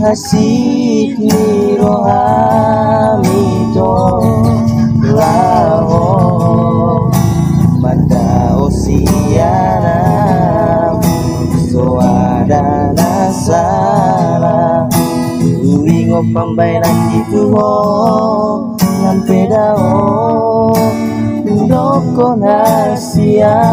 hasik ni rohami to laho manda osiana soada nasara uingo pambay nakitu ho ngampe dao ndoko nasian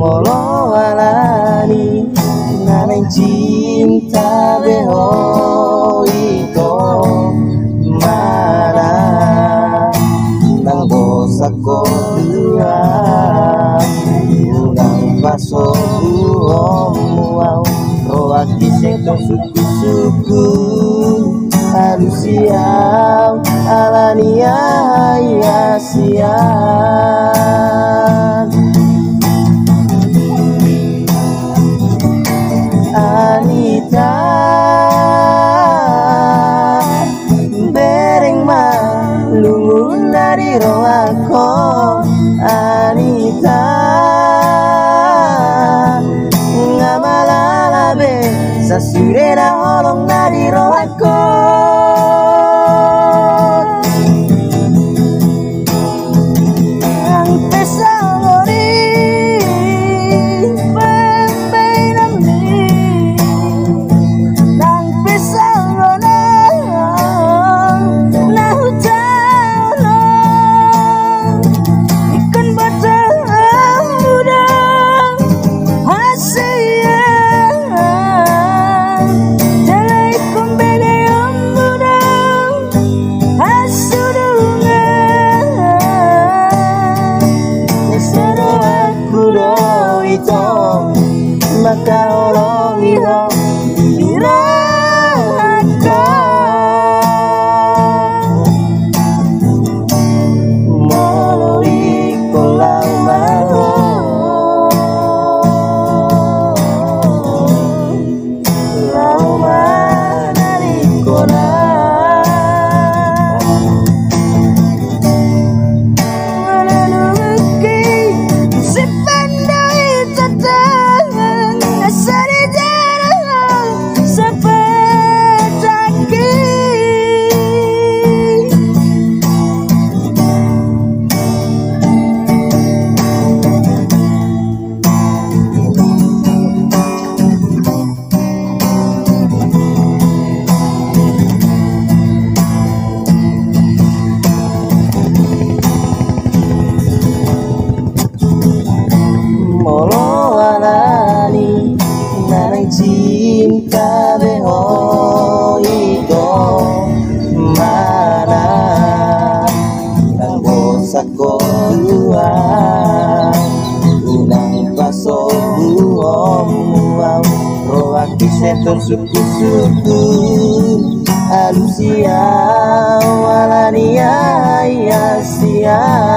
molo alani naneng cinta beho ito mana nang bosak ko dua nang paso muau roaki seto suku-suku halusiau alania ya sian Anita bereng malungun dari rohako Anita ngamalalabe sasurera holong dari rohako ang pesangori maka orang iro diraka melalui kolam maho lama dari kolam melalui sepandai tetap molo alani nanang cinta beho ito mana nang bosak ko dua unang paso buong muau roaki seton suku-suku alusia walania ya sia